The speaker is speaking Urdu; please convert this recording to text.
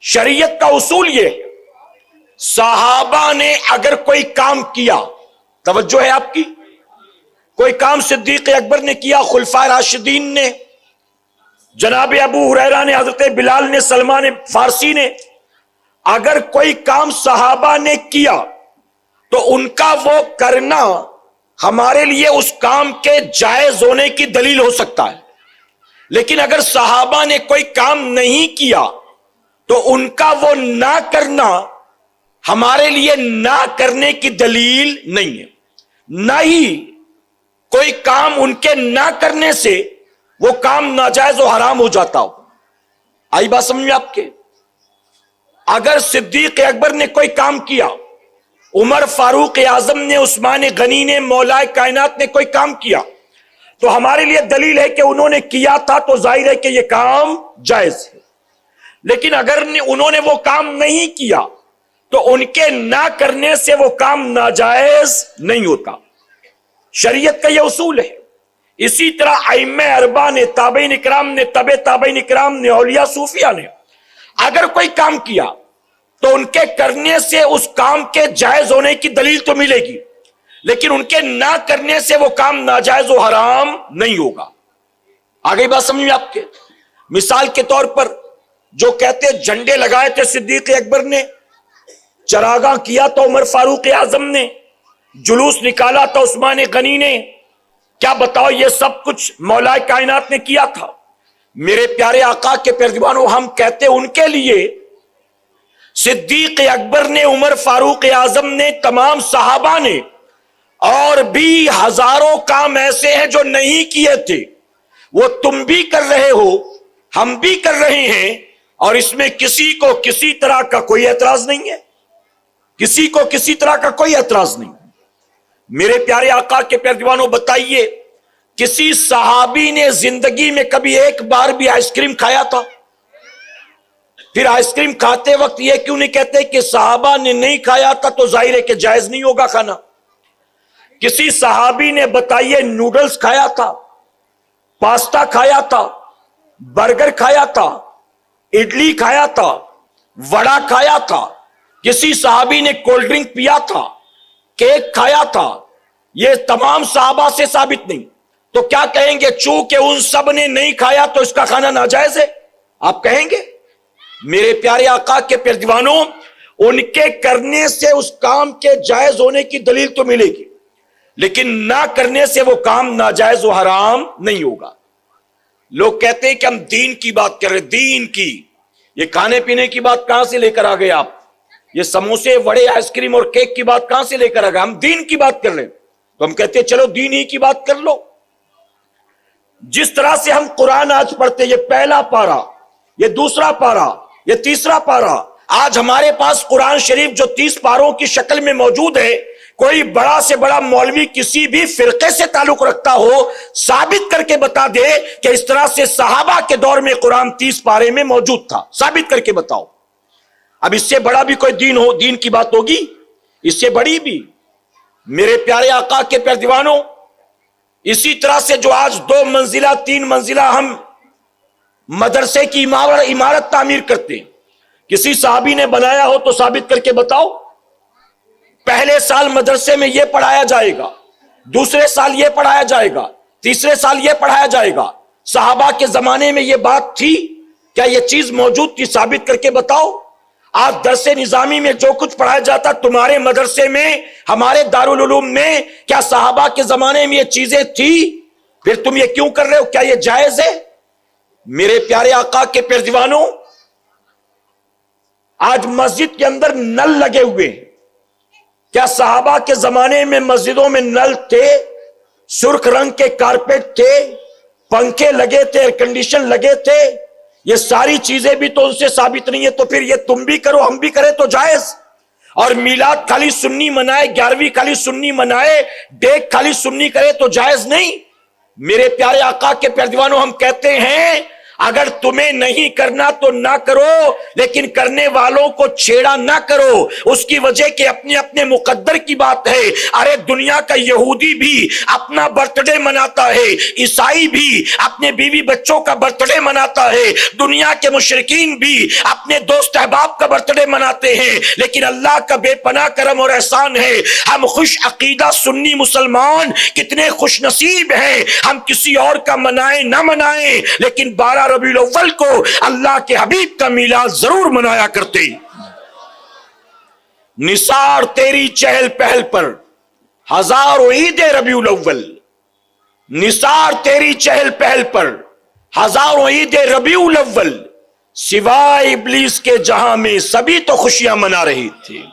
شریعت کا اصول یہ ہے، صحابہ نے اگر کوئی کام کیا، توجہ ہے آپ کی، کوئی کام صدیق اکبر نے کیا، خلفائے راشدین نے، جناب ابو ہریرہ نے، حضرت بلال نے، سلمان فارسی نے، اگر کوئی کام صحابہ نے کیا تو ان کا وہ کرنا ہمارے لیے اس کام کے جائز ہونے کی دلیل ہو سکتا ہے، لیکن اگر صحابہ نے کوئی کام نہیں کیا تو ان کا وہ نہ کرنا ہمارے لیے نہ کرنے کی دلیل نہیں ہے، نہ ہی کوئی کام ان کے نہ کرنے سے وہ کام ناجائز و حرام ہو جاتا ہو۔ آئی بات سمجھ میں آپ کے؟ اگر صدیق اکبر نے کوئی کام کیا، عمر فاروق اعظم نے، عثمان غنی نے، مولا کائنات نے کوئی کام کیا تو ہمارے لیے دلیل ہے کہ انہوں نے کیا تھا تو ظاہر ہے کہ یہ کام جائز ہے، لیکن اگر انہوں نے وہ کام نہیں کیا تو ان کے نہ کرنے سے وہ کام ناجائز نہیں ہوتا۔ شریعت کا یہ اصول ہے۔ اسی طرح ائمہ اربعہ نے، تابعین اکرام نے، تبع تابعین اکرام نے، اولیاء صوفیاء نے اگر کوئی کام کیا تو ان کے کرنے سے اس کام کے جائز ہونے کی دلیل تو ملے گی، لیکن ان کے نہ کرنے سے وہ کام ناجائز و حرام نہیں ہوگا۔ آگے بات سمجھ میں آپ کے؟ مثال کے طور پر جو کہتے جھنڈے لگائے تھے صدیق اکبر نے، چراغاں کیا تو عمر فاروق اعظم نے، جلوس نکالا تو عثمان غنی نے، کیا بتاؤ یہ سب کچھ مولا کائنات نے کیا تھا؟ میرے پیارے آقا کے پیروانوں، ہم کہتے ان کے لیے صدیق اکبر نے، عمر فاروق اعظم نے، تمام صحابہ نے، اور بھی ہزاروں کام ایسے ہیں جو نہیں کیے تھے، وہ تم بھی کر رہے ہو، ہم بھی کر رہے ہیں، اور اس میں کسی کو کسی طرح کا کوئی اعتراض نہیں ہے، کسی کو کسی طرح کا کوئی اعتراض نہیں۔ میرے پیارے آقا کے پیروانوں، بتائیے کسی صحابی نے زندگی میں کبھی ایک بار بھی آئس کریم کھایا تھا؟ پھر آئس کریم کھاتے وقت یہ کیوں نہیں کہتے کہ صحابہ نے نہیں کھایا تھا تو ظاہر ہے کہ جائز نہیں ہوگا کھانا؟ کسی صحابی نے بتائیے نوڈلز کھایا تھا، پاستا کھایا تھا، برگر کھایا تھا، اڈلی کھایا تھا، وڑا کھایا تھا، کسی صحابی نے کولڈ ڈرنک پیا تھا، کیک کھایا تھا؟ یہ تمام صحابہ سے ثابت نہیں، تو کیا کہیں گے چونکہ ان سب نے نہیں کھایا تو اس کا کھانا ناجائز ہے؟ آپ کہیں گے؟ میرے پیارے آقا کے پیروانوں، ان کے کرنے سے اس کام کے جائز ہونے کی دلیل تو ملے گی، لیکن نہ کرنے سے وہ کام ناجائز و حرام نہیں ہوگا۔ لوگ کہتے ہیں کہ ہم دین کی بات کر رہے، دین کی، یہ کھانے پینے کی بات کہاں سے لے کر آ گئے آپ؟ یہ سموسے، وڑے، آئس کریم اور کیک کی بات کہاں سے لے کر آ گئے؟ ہم دین کی بات کر رہے ہیں، تو ہم کہتے ہیں چلو دین ہی کی بات کر لو۔ جس طرح سے ہم قرآن آج پڑھتے، یہ پہلا پارہ، یہ دوسرا پارہ، یہ تیسرا پارہ، آج ہمارے پاس قرآن شریف جو 30 پاروں کی شکل میں موجود ہے، کوئی بڑا سے بڑا مولوی کسی بھی فرقے سے تعلق رکھتا ہو ثابت کر کے بتا دے کہ اس طرح سے صحابہ کے دور میں قرآن 30 پارے میں موجود تھا، ثابت کر کے بتاؤ۔ اب اس سے بڑا بھی کوئی دین ہو، دین کی بات ہوگی؟ اس سے بڑی بھی؟ میرے پیارے آقا کے پیروانوں، اسی طرح سے جو آج 2 منزلہ 3 منزلہ ہم مدرسے کی عمارت تعمیر کرتے ہیں، کسی صحابی نے بنایا ہو تو ثابت کر کے بتاؤ۔ پہلے سال مدرسے میں یہ پڑھایا جائے گا، دوسرے سال یہ پڑھایا جائے گا، تیسرے سال یہ پڑھایا جائے گا۔ صحابہ کے زمانے میں یہ بات تھی کیا؟ یہ چیز موجود تھی؟ ثابت کر کے بتاؤ۔ آج درس نظامی میں جو کچھ پڑھایا جاتا تمہارے مدرسے میں، ہمارے دارالعلوم میں، کیا صحابہ کے زمانے میں یہ چیزیں تھی؟ پھر تم یہ کیوں کر رہے ہو؟ کیا یہ جائز ہے؟ میرے پیارے آقا کے پیروانوں، آج مسجد کے اندر نل لگے ہوئے ہیں، کیا صحابہ کے زمانے میں مسجدوں میں نل تھے؟ سرخ رنگ کے کارپیٹ تھے، پنکھے لگے تھے، ایئر کنڈیشن لگے تھے؟ یہ ساری چیزیں بھی تو ان سے ثابت نہیں ہے، تو پھر یہ تم بھی کرو ہم بھی کریں تو جائز؟ اور میلاد خالی سنی منائے، 11ویں خالی سنی منائے، ڈیک خالی سنی کرے تو جائز نہیں؟ میرے پیارے آقا کے پیروانوں، ہم کہتے ہیں اگر تمہیں نہیں کرنا تو نہ کرو، لیکن کرنے والوں کو چھیڑا نہ کرو، اس کی وجہ کہ اپنے اپنے مقدر کی بات ہے۔ ارے دنیا کا یہودی بھی اپنا برتھ ڈے مناتا ہے، عیسائی بھی اپنے بیوی بچوں کا برتھ ڈے مناتا ہے، دنیا کے مشرکین بھی اپنے دوست احباب کا برتھ ڈے مناتے ہیں، لیکن اللہ کا بے پناہ کرم اور احسان ہے، ہم خوش عقیدہ سنی مسلمان کتنے خوش نصیب ہیں، ہم کسی اور کا منائیں نہ منائیں لیکن 12 ربیع الاول کو اللہ کے حبیب کا میلاد ضرور منایا کرتے۔ نثار تیری چہل پہل پر ہزاروں عید ربیع الاول، نثار تیری چہل پہل پر ہزاروں عید ربیع الاول، سوائے ابلیس کے جہاں میں سبھی تو خوشیاں منا رہی تھی۔